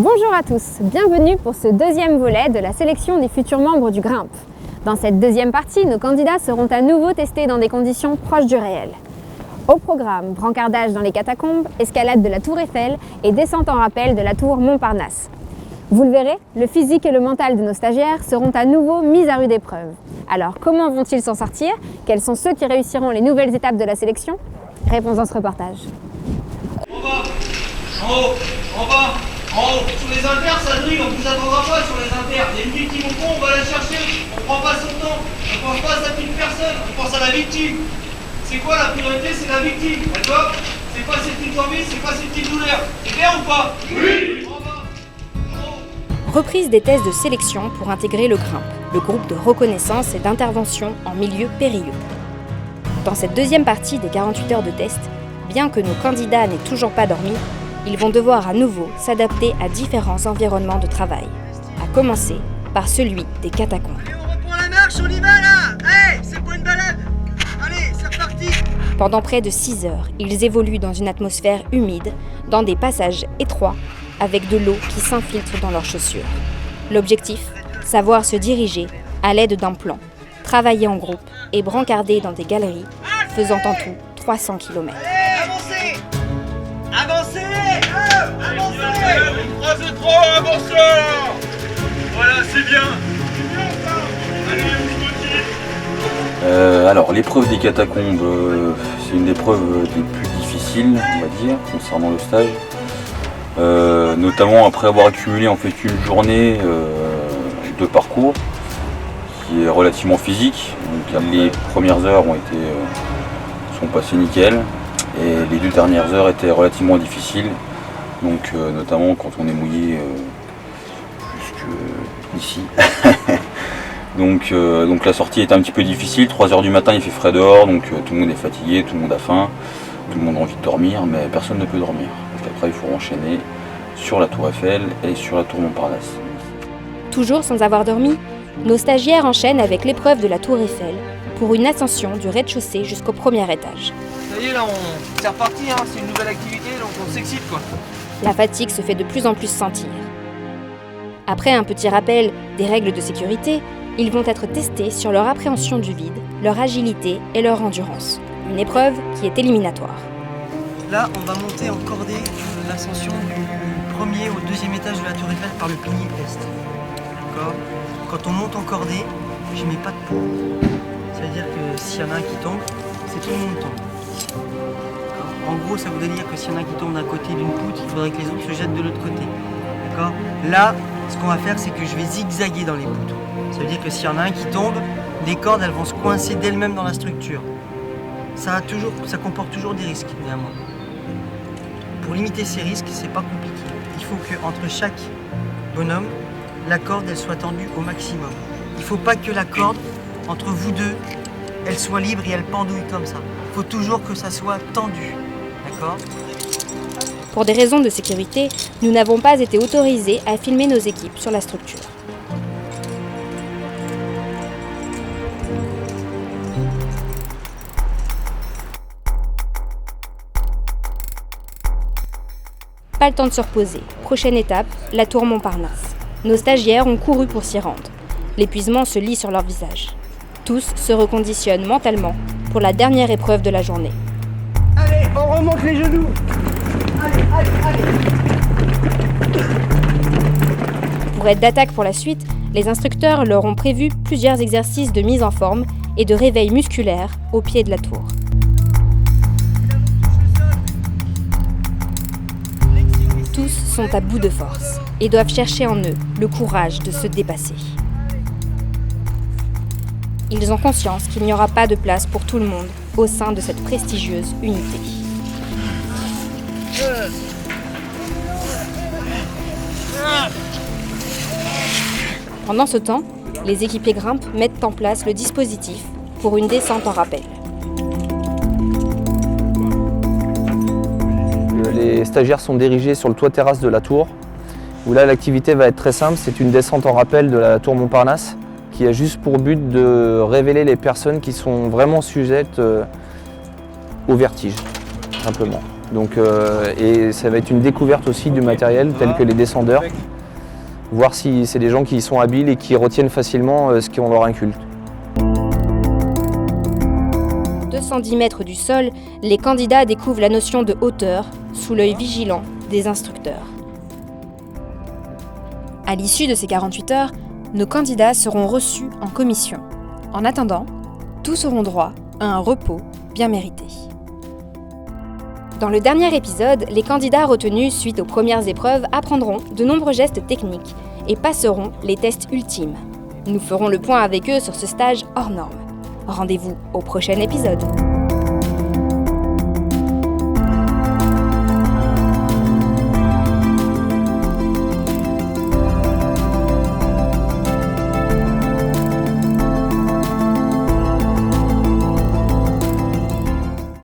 Bonjour à tous, bienvenue pour ce deuxième volet de la sélection des futurs membres du GRIMP. Dans cette deuxième partie, nos candidats seront à nouveau testés dans des conditions proches du réel. Au programme, brancardage dans les catacombes, escalade de la tour Eiffel et descente en rappel de la tour Montparnasse. Vous le verrez, le physique et le mental de nos stagiaires seront à nouveau mis à rude épreuve. Alors comment vont-ils s'en sortir? Quels sont ceux qui réussiront les nouvelles étapes de la sélection? Réponse dans ce reportage. En bas, en haut, en bas, en haut. Sur les inters, ça brille, on vous attendra pas sur les inters. Il y a une victime au fond, on va la chercher. On prend pas son temps. On pense pas à sa petite personne, on pense à la victime. C'est quoi la priorité? C'est la victime, d'accord? C'est pas ses petites envies, c'est pas ses petites douleurs. C'est clair ou pas? Oui. En bas, en haut. Reprise des tests de sélection pour intégrer le GRIMP, le groupe de reconnaissance et d'intervention en milieu périlleux. Dans cette deuxième partie des 48 heures de test, bien que nos candidats n'aient toujours pas dormi, ils vont devoir à nouveau s'adapter à différents environnements de travail, à commencer par celui des catacombes. Allez, on reprend la marche, on y va là. Hey, c'est pas une balade. Allez, c'est reparti. Pendant près de 6 heures, ils évoluent dans une atmosphère humide, dans des passages étroits, avec de l'eau qui s'infiltre dans leurs chaussures. L'objectif, savoir se diriger à l'aide d'un plan, travailler en groupe et brancarder dans des galeries, faisant en tout 300 km. Allez, avancez. Avancez. Avancez. 3 et 3, avancez là. Voilà, c'est bien. C'est bien ça. Allez, on se motive. Alors, l'épreuve des catacombes, c'est une des épreuves les plus difficiles, on va dire, concernant le stage. Notamment après avoir accumulé en fait une journée de parcours qui est relativement physique. Donc, les premières heures sont passées nickel et les 2 dernières heures étaient relativement difficiles. Donc, notamment quand on est mouillé jusqu'ici. Donc la sortie est un petit peu difficile, 3 heures du matin il fait frais dehors, donc tout le monde est fatigué, tout le monde a faim, tout le monde a envie de dormir, mais personne ne peut dormir. Parce qu'après il faut enchaîner sur la tour Eiffel et sur la tour Montparnasse. Toujours sans avoir dormi, nos stagiaires enchaînent avec l'épreuve de la tour Eiffel pour une ascension du rez-de-chaussée jusqu'au premier étage. Ça y est, là, c'est reparti, hein. C'est une nouvelle activité, donc on s'excite, quoi. La fatigue se fait de plus en plus sentir. Après un petit rappel des règles de sécurité, ils vont être testés sur leur appréhension du vide, leur agilité et leur endurance. Une épreuve qui est éliminatoire. Là, on va monter en cordée l'ascension du premier au deuxième étage de la tour Eiffel par le pilier est. D'accord? Quand on monte en cordée, je mets pas de pont. C'est-à-dire que s'il y en a un qui tombe, c'est tout le monde tombe. D'accord? En gros, ça voudrait dire que s'il y en a un qui tombe d'un côté d'une poutre, il faudrait que les autres se jettent de l'autre côté. D'accord? Là, ce qu'on va faire, c'est que je vais zigzaguer dans les poutres. Ça veut dire que s'il y en a un qui tombe, les cordes elles vont se coincer d'elles-mêmes dans la structure. Ça comporte toujours des risques, néanmoins. Pour limiter ces risques, c'est pas compliqué. Il faut qu'entre chaque bonhomme, la corde elle soit tendue au maximum. Il faut pas que la corde, entre vous deux, elle soit libre et elle pendouille comme ça. Il faut toujours que ça soit tendu. D'accord ? Pour des raisons de sécurité, nous n'avons pas été autorisés à filmer nos équipes sur la structure. Pas le temps de se reposer. Prochaine étape, la tour Montparnasse. Nos stagiaires ont couru pour s'y rendre. L'épuisement se lit sur leur visage. Tous se reconditionnent mentalement pour la dernière épreuve de la journée. Allez, on remonte les genoux. Allez. Pour être d'attaque pour la suite, les instructeurs leur ont prévu plusieurs exercices de mise en forme et de réveil musculaire au pied de la tour. Tous sont à bout de force et doivent chercher en eux le courage de se dépasser. Ils ont conscience qu'il n'y aura pas de place pour tout le monde au sein de cette prestigieuse unité. Pendant ce temps, les équipiers GRIMP mettent en place le dispositif pour une descente en rappel. Les stagiaires sont dirigés sur le toit terrasse de la tour, où là l'activité va être très simple, c'est une descente en rappel de la tour Montparnasse, qui a juste pour but de révéler les personnes qui sont vraiment sujettes au vertige, simplement. Donc, et ça va être une découverte aussi du matériel tel que les descendeurs, voir si c'est des gens qui sont habiles et qui retiennent facilement ce qu'on leur inculque. 210 mètres du sol, les candidats découvrent la notion de hauteur sous l'œil vigilant des instructeurs. À l'issue de ces 48 heures, nos candidats seront reçus en commission. En attendant, tous auront droit à un repos bien mérité. Dans le dernier épisode, les candidats retenus suite aux premières épreuves apprendront de nombreux gestes techniques et passeront les tests ultimes. Nous ferons le point avec eux sur ce stage hors norme. Rendez-vous au prochain épisode.